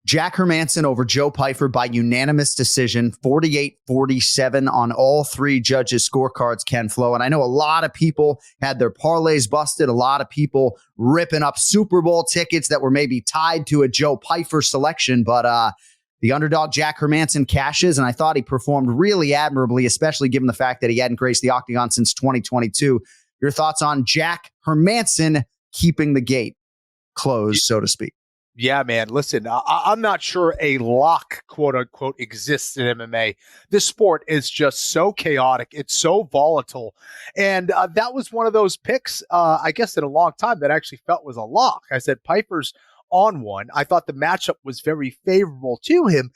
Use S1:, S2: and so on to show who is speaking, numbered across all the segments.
S1: Jack Hermansson over Joe Pyfer by unanimous decision, 48-47 on all three judges' scorecards, Ken Flo. And I know a lot of people had their parlays busted, a lot of people ripping up Super Bowl tickets that were maybe tied to a Joe Pyfer selection, but the underdog Jack Hermansson cashes, and I thought he performed really admirably, especially given the fact that he hadn't graced the octagon since 2022. Your thoughts on Jack Hermansson keeping the gate closed, so to speak?
S2: Yeah, man. Listen, I'm not sure a lock, quote unquote, exists in MMA. This sport is just so chaotic. It's so volatile. And that was one of those picks, I guess, in a long time that I actually felt was a lock. I said Pyfer's on one. I thought the matchup was very favorable to him.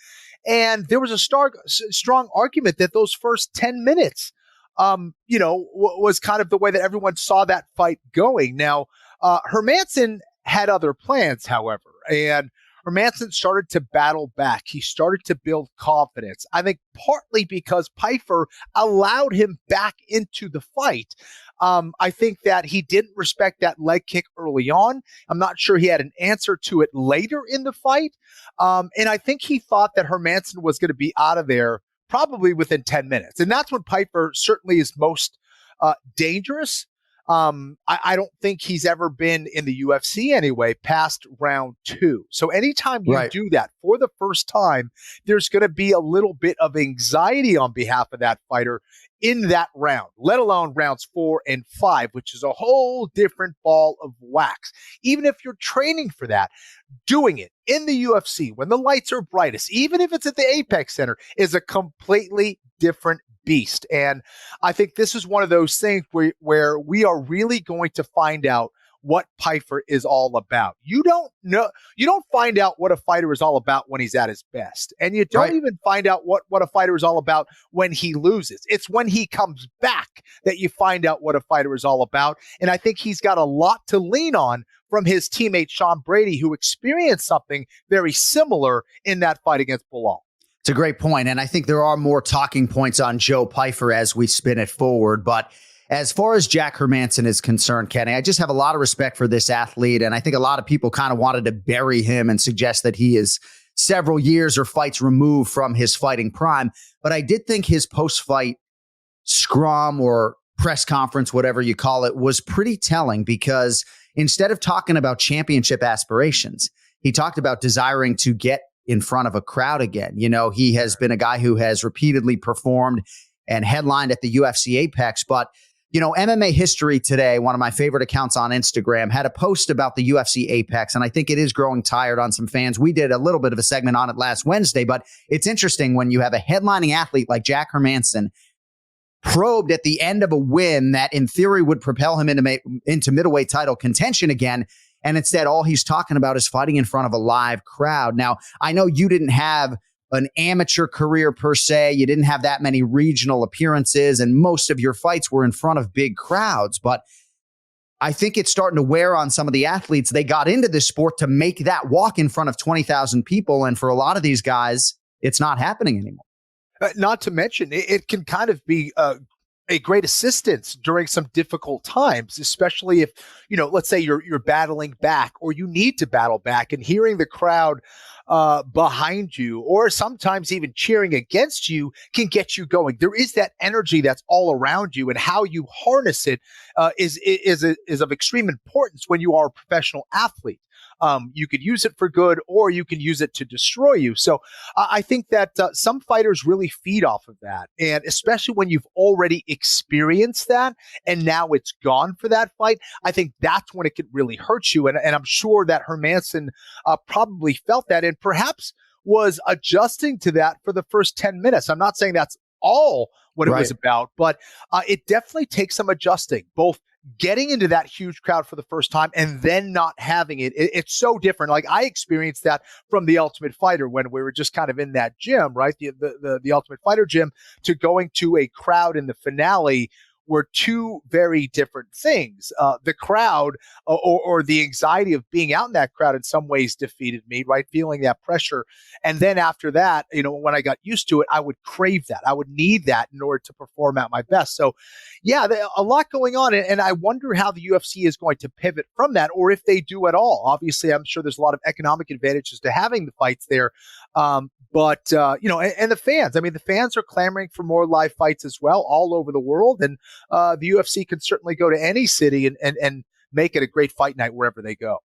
S2: And there was a strong argument that those first 10 minutes, was kind of the way that everyone saw that fight going. Now, Hermansson had other plans, however, and Hermansson started to battle back. He started to build confidence. I think partly because Pyfer allowed him back into the fight. I think that he didn't respect that leg kick early on. I'm not sure he had an answer to it later in the fight. And I think he thought that Hermansson was going to be out of there probably within 10 minutes. And that's when Pyfer certainly is most dangerous. I don't think he's ever been in the UFC anyway past round 2. So anytime you do that for the first time, there's going to be a little bit of anxiety on behalf of that fighter in that round, let alone rounds 4 and 5, which is a whole different ball of wax. Even if you're training for that, doing it in the UFC when the lights are brightest, even if it's at the Apex Center, is a completely different beast. And I think this is one of those things where we are really going to find out what Pyfer is all about. You don't find out what a fighter is all about when he's at his best. And you don't even find out what a fighter is all about when he loses. It's when he comes back that you find out what a fighter is all about. And I think he's got a lot to lean on from his teammate Sean Brady, who experienced something very similar in that fight against Bilal.
S1: It's a great point, and I think there are more talking points on Joe Pyfer as we spin it forward. But as far as Jack Hermansson is concerned, Kenny, I just have a lot of respect for this athlete, and I think a lot of people kind of wanted to bury him and suggest that he is several years or fights removed from his fighting prime. But I did think his post-fight scrum or press conference, whatever you call it, was pretty telling, because instead of talking about championship aspirations, he talked about desiring to get in front of a crowd again. You know, he has been a guy who has repeatedly performed and headlined at the UFC Apex. But, you know, MMA History Today, one of my favorite accounts on Instagram, had a post about the UFC Apex. And I think it is growing tired on some fans. We did a little bit of a segment on it last Wednesday, but it's interesting when you have a headlining athlete like Jack Hermansson probed at the end of a win that in theory would propel him into middleweight title contention again. And instead, all he's talking about is fighting in front of a live crowd. Now, I know you didn't have an amateur career per se. You didn't have that many regional appearances, and most of your fights were in front of big crowds. But I think it's starting to wear on some of the athletes. They got into this sport to make that walk in front of 20,000 people. And for a lot of these guys, it's not happening anymore.
S2: Not to mention, it can kind of be a great assistance during some difficult times, especially if, let's say you're battling back or you need to battle back, and hearing the crowd behind you or sometimes even cheering against you can get you going. There is that energy that's all around you, and how you harness it is of extreme importance when you are a professional athlete. You could use it for good, or you can use it to destroy you. So I think that some fighters really feed off of that. And especially when you've already experienced that and now it's gone for that fight, I think that's when it could really hurt you. And I'm sure that Hermansson probably felt that and perhaps was adjusting to that for the first 10 minutes. I'm not saying that's all what it was about, but it definitely takes some adjusting, both getting into that huge crowd for the first time and then not having it. It's so different. Like, I experienced that from The Ultimate Fighter when we were just kind of in that gym, right? The Ultimate Fighter gym, to going to a crowd in the finale were two very different things. The crowd or the anxiety of being out in that crowd in some ways defeated me, right? Feeling that pressure. And then after that, when I got used to it, I would crave that. I would need that in order to perform at my best. So yeah, a lot going on. And I wonder how the UFC is going to pivot from that, or if they do at all. Obviously, I'm sure there's a lot of economic advantages to having the fights there. But the fans, I mean, the fans are clamoring for more live fights as well all over the world. And the UFC can certainly go to any city and make it a great fight night wherever they go.